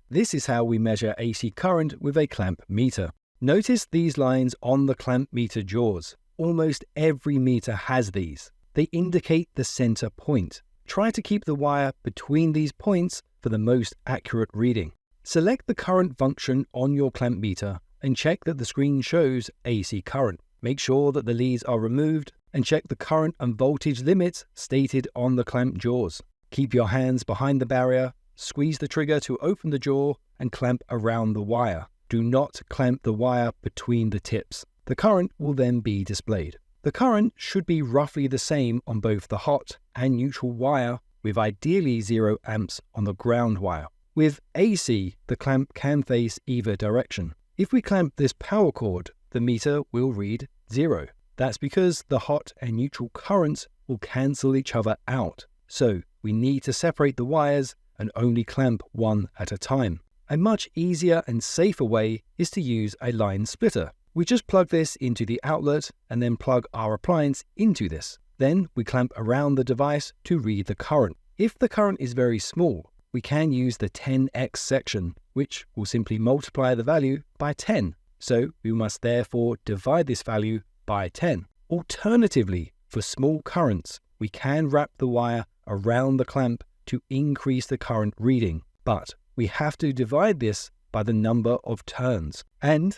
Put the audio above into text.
This is how we measure AC current with a clamp meter. Notice these lines on the clamp meter jaws. Almost every meter has these. They indicate the center point. Try to keep the wire between these points for the most accurate reading. Select the current function on your clamp meter and check that the screen shows AC current. Make sure that the leads are removed and check the current and voltage limits stated on the clamp jaws. Keep your hands behind the barrier, squeeze the trigger to open the jaw and clamp around the wire. Do not clamp the wire between the tips. The current will then be displayed. The current should be roughly the same on both the hot and neutral wire, with ideally 0 amps on the ground wire. With AC, the clamp can face either direction. If we clamp this power cord, the meter will read 0. That's because the hot and neutral currents will cancel each other out. So we need to separate the wires and only clamp one at a time. A much easier and safer way is to use a line splitter. We just plug this into the outlet and then plug our appliance into this. Then we clamp around the device to read the current. If the current is very small, we can use the 10x section, which will simply multiply the value by 10. So we must therefore divide this value by 10. Alternatively, for small currents, we can wrap the wire around the clamp to increase the current reading, but we have to divide this by the number of turns. And